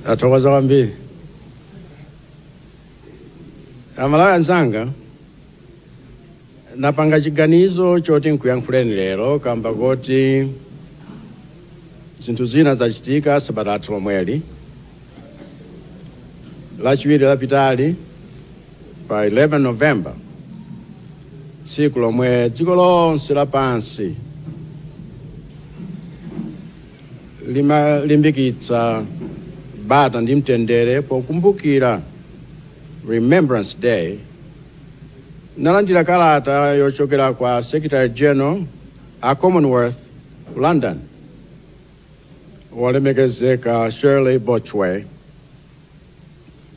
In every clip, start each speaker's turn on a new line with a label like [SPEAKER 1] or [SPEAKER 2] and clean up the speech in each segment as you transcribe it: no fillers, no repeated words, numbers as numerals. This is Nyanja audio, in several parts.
[SPEAKER 1] Athokoza kwambiri. Amalawi anzanga, napanga chiganizo choti nkuyankhuleni lero kamba kuti zinthu zina zachitika sabata lomweli lachiwiri lapitali pa 11 November, tsiku lomwe dziko lonse lapansi limalimbikitsa bata ndi mtendere pokumbukira Remembrance Day. Nalandira kalata yochokera kwa Secretary General a Commonwealth London, wolemekezeka Shirley Bochwe,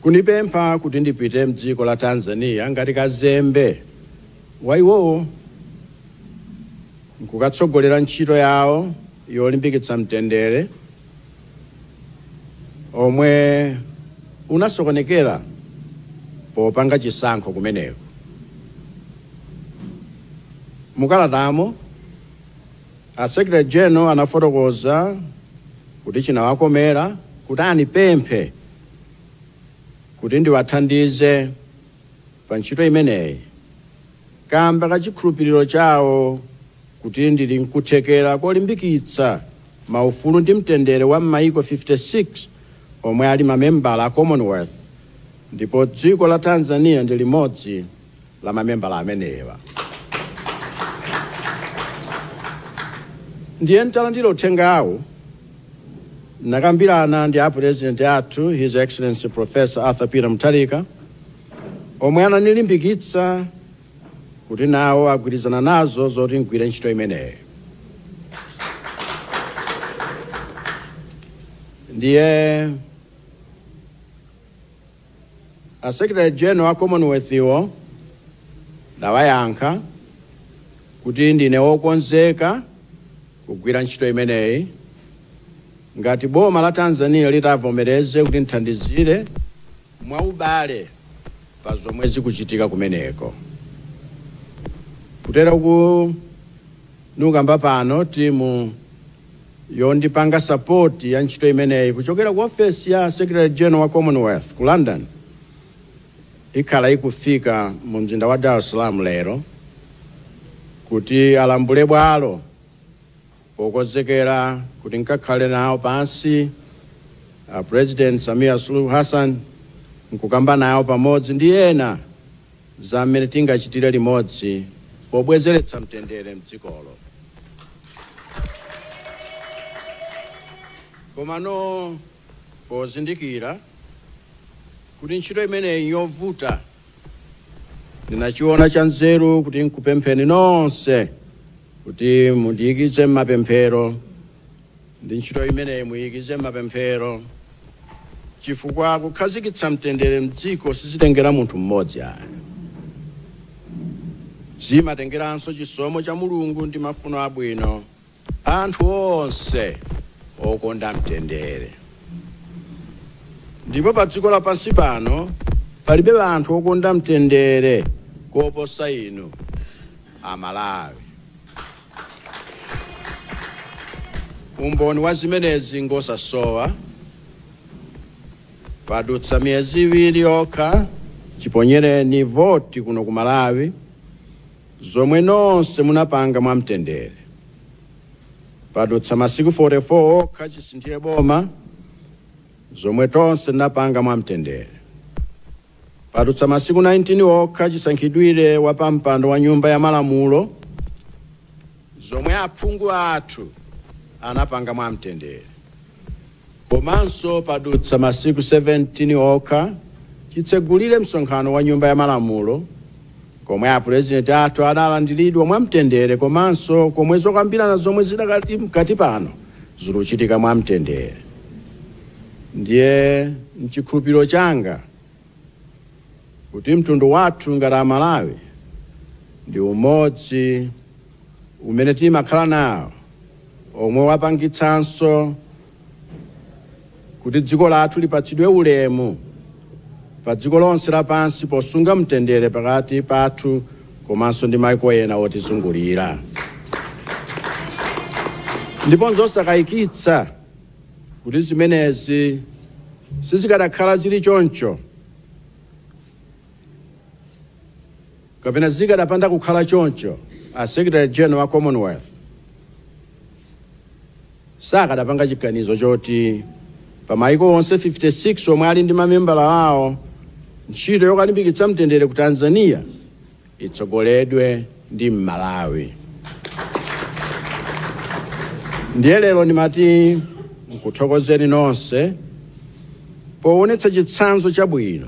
[SPEAKER 1] kunipempha kuti ndipite mdziko la Tanzania ngati kazembe wa iwowo nkukatsogolera ntchito yawo yolimbikitsa mtendere omwe unasokonekera popanga chisankho kumeneko. Mukalatamo a Secretary General anafotokoza kuti chinawakomera kuti anipemphe kuti ndiwathandize pa ntchito imeneyi kamba kachikhulupiriro chawo kuti ndili nkuthekera kolimbikitsa maufulu ndi mtendere wa maiko 56 omwe ali mamembala a Commonwealth, ndipo dziko la Tanzania ndi limodzi la mamembala amenewa. Ndiye ntalandira uthengawo nakambirana ndi a President athu His Excellency Professor Arthur Peter Mutharika, omwe ananilimbikitsa kuti nawo agwirizana nazo zoti ngwire ntchito imeneyi. Ndiye a Secretary General wa Commonwealth iwo dawayankha kuti ndine wokonzeka kugwira ntchito imeneyi ngati boma la Tanzania litavomereze kuti nthandizire mwaubale pa zomwe zikuchitika kumeneko. Kutera ku nukamba pano timu yondipanga support ya ntchito imeneyi kuchokera ku office ya Secretary General wa Commonwealth ku London ikhala ikufika mu mzinda wa Dar es Salaam lero kuti alambule bwalo pokonzekera kuti nkakhale nawo pansi President Samia Suluhu Hassan nkukamba nawo pamodzi ndi ena za mmene tingachitire limodzi pobwezeretsa mtendere mdzikolo. Komano pozindikira kuti ntchito imeneyi yovuta, ndinachiona cha nzeru kuti nkupempheni nonse kuti mundiyikize m'mapemphero, ndi ntchito imeneyi muyikize m'mapemphero, chifukwa kukhazikitsa mtendere mdziko sizitengera munthu mmodzi ayi. Zimatengeranso chisomo cha Mulungu ndi mafuno abwino anthu onse okonda mtendere. Ndipo pa dziko lapansi pano palibe anthu okonda mtendere koposa inu Amalawi. Umboni wa zimenezi ngosasowa padutsa miyezi 2 yokha chiponyereni voti kuno ku Malawi zomwe nonse munapanga mwa mtendere. Padutsa masiku 44 okha chisinthire boma zomwe tonse napanga mwa mtendere. Padutsa masiku 19 okha chisankhidwire wa pampando wa nyumba ya malamulo zomwe aphungu athu anapanga mwa mtendere. Komanso padutsa masiku 17 okha chitsegulire msonkhano wa nyumba ya malamulo komwe a President athu analandiridwa mwa mtendere, komanso komwe zokambirana zomwe zidakali mkati pano ziluchitika mwa mtendere. Ndiye mchikhulupiriro changa kuti mtundu wathu ngati Amalawi ndi umodzi umene timakhala nawo omwe wapangitsanso kuti dziko lathu lipatsidwe ulemu pa dziko lonse lapansi posunga mtendere pakati pathu komanso ndi maiko ena otizungulira. Ndipo nzosakayikitsa kuti zimenezi sizikadakhala zili choncho kapena zikadapanda kukhala choncho, a Secretary General wa Commonwealth sakadapanga chiganizo choti pa maiko onse 56 omwe ali ndi mamembala awo ntchito yokalimbikitsa mtendere ku Tanzania itsogoledwe ndi Malawi. Ndiye lero ndimati nkuthokozeni nonse poonetsa chitsanzo chabwino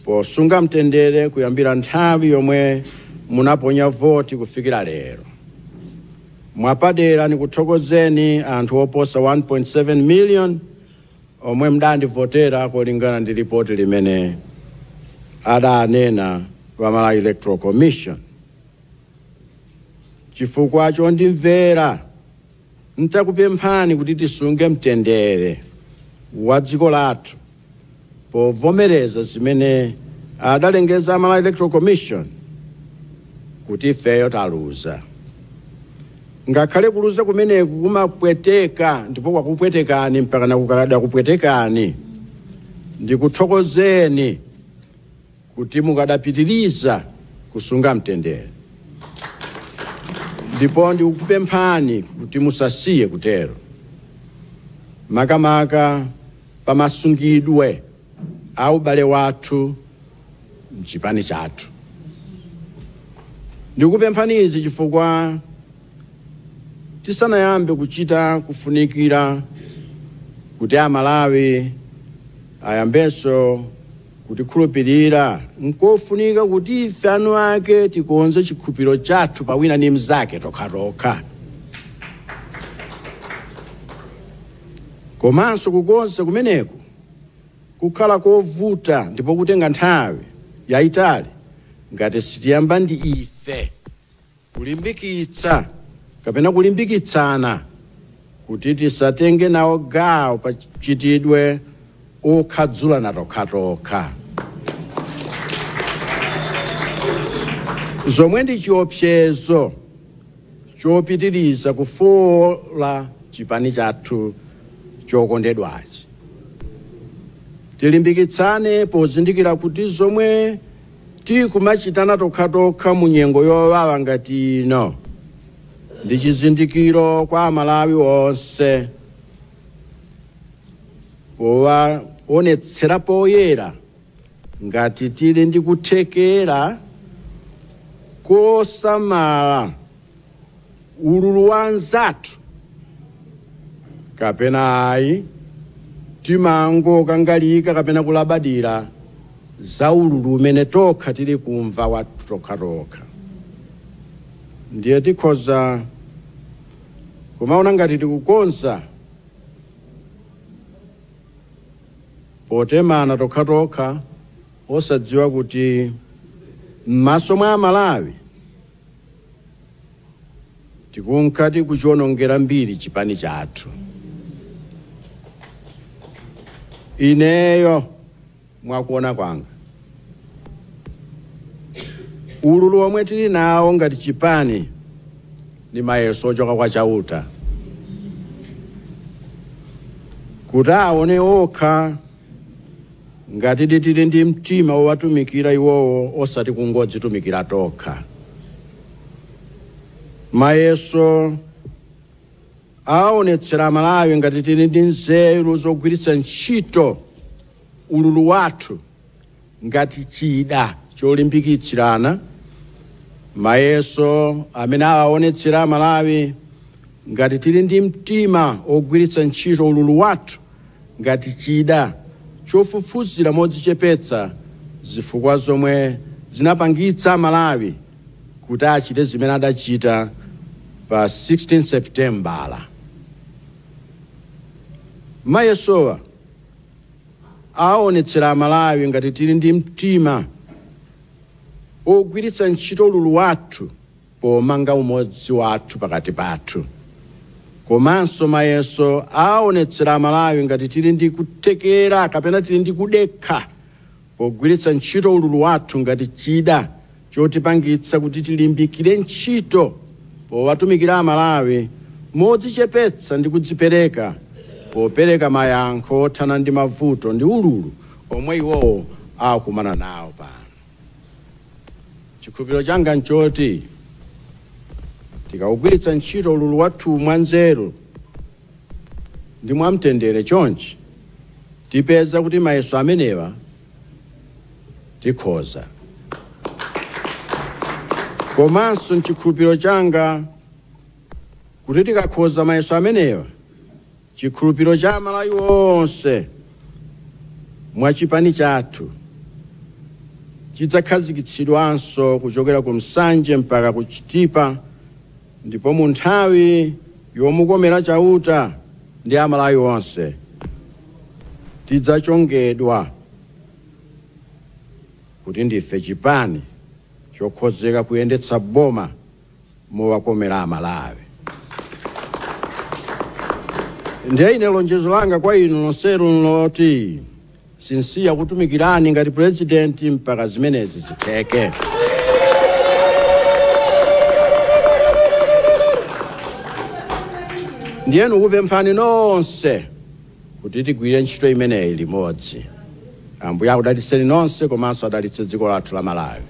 [SPEAKER 1] posunga mtendere kuyambira nthawi yomwe munaponya voti kufikira lero. Mwapadera nikuthokozeni anthu oposa 1.7 million omwe mdandivotera kulingana ndi ripoti limene adanena wa Malawi Electoral Commission. Chifukwa chondimvera ntakupemphani kuti tisunge mtendere wa dziko lathu povomereza zimene adalengeza Malawi Electoral Commission kuti ifeyo taluza. Ngakhale kuluza kumeneku kumapweteka ndipo kwakupwetekani mpaka nakukada kupwetekani, ndikuthokozeni kuti mukadapitiriza kusunga mtendere. Ndipo ndikupemphani kuti musasiye kutero, makamaka pamasungidwe au bale wathu mchipani chathu. Ndikupemphani izi chifukwa tisanayambe kuchita kufunikira kuti Amalawi ayambenso kutikhulupirira, nkofunika kuti ife anu ake tikonze chikhulupiriro chathu pa wina ndi mnzake tokhatokha. Komanso kukonza kumeneku kukhala kovuta ndipo kutenga nthawi yayitali ngati sitiyamba ndi ife kulimbikitsa kapena kulimbikitsana kuti tisatenge nawo gawo pa chitidwe okhadzulana tokhatokha. Zomwe ndi chiopsezo chopitiriza kufola chipani chathu chokondedwachi. Tilimbikitsane pozindikira kuti zomwe tikumachitana tokhatokha mu nyengo yowawa ngati ino ndi chizindikiro kwa Amalawi onse powaonetsera poyera ngati tili ndi kuthekera kosamala ululu wa anzathu kapena ayi timango kangalika kapena kulabadira za ululu umene tokha tili kumva wathu tokhatokha. Ndiye tikhoza kumaona ngati tikukonza potemana tokhatokha osadziwa kuti m'maso mwa Amalawi tikunkati kuchionongera mbiri chipani chathu. Ineyo mwakuona kwanga ululu omwe tili nawo ngati chipani ni mayeso ochoka kwa chauta kuti aone okha ngati tili ndi mtima owatumikira iwowo osati kungodzitumikira tokha. Mayeso aonetsera Amalawi ngati tili ndi nzeru zogwiritsa ntchito ululu wathu ngati chida cholimbikitsirana. Mayeso amene aonetsera Amalawi ngati tili ndi mtima ogwiritsa ntchito ululu wathu ngati chida chofufuzira modzichepetsa zifukwa zomwe zinapangitsa Amalawi kuti achite zimene adachita pa 16 September. Mayesowa aonetsera Amalawi ngati tili ndi mtima ogwiritsa ntchito ululu wathu pomanga umodzi wathu pakati pathu. Komanso mayeso aonetsera Amalawi ngati tili ndi kuthekera kapena tili ndi kudekha pogwiritsa ntchito ululu wathu ngati chida chotipangitsa kuti tilimbikire ntchito powatumikira Amalawi modzichepetsa ndi kudzipereka popereka mayankho othana ndi mavuto ndi ululu omwe iwowo akumana nawo pano. Chikhulupiriro changa nchoti tikawugwiritsa ntchito ululu wathu mwanzeru ndi mwamtendere chonchi tipeza kuti mayeso amenewa tikhoza. Komanso nchikhulupiriro changa kuti tikakhoza mayeso amenewa, chikhulupiriro cha Amalawi onse mwachipani chathu chidzakhazikitsidwanso kuchokera ku Msanje mpaka ku Chitipa, ndipo mu nthawi yomukomera chauta ndi Amalawi onse tidzachongedwa kuti ndife chipani chokhozeka kuyendetsa boma mowakomera Amalawi. Ndiye ine lonjezo langa kwa inu nonsenu loti sinsiya kutumikirani ngati president mpaka zimenezi zitheke. Ndiye ndikupemphani nonse kuti tigwire ntchito imeneyi limodzi. Ambuye akudalitseni nonse komanso adalitse dziko lathu la Malawi.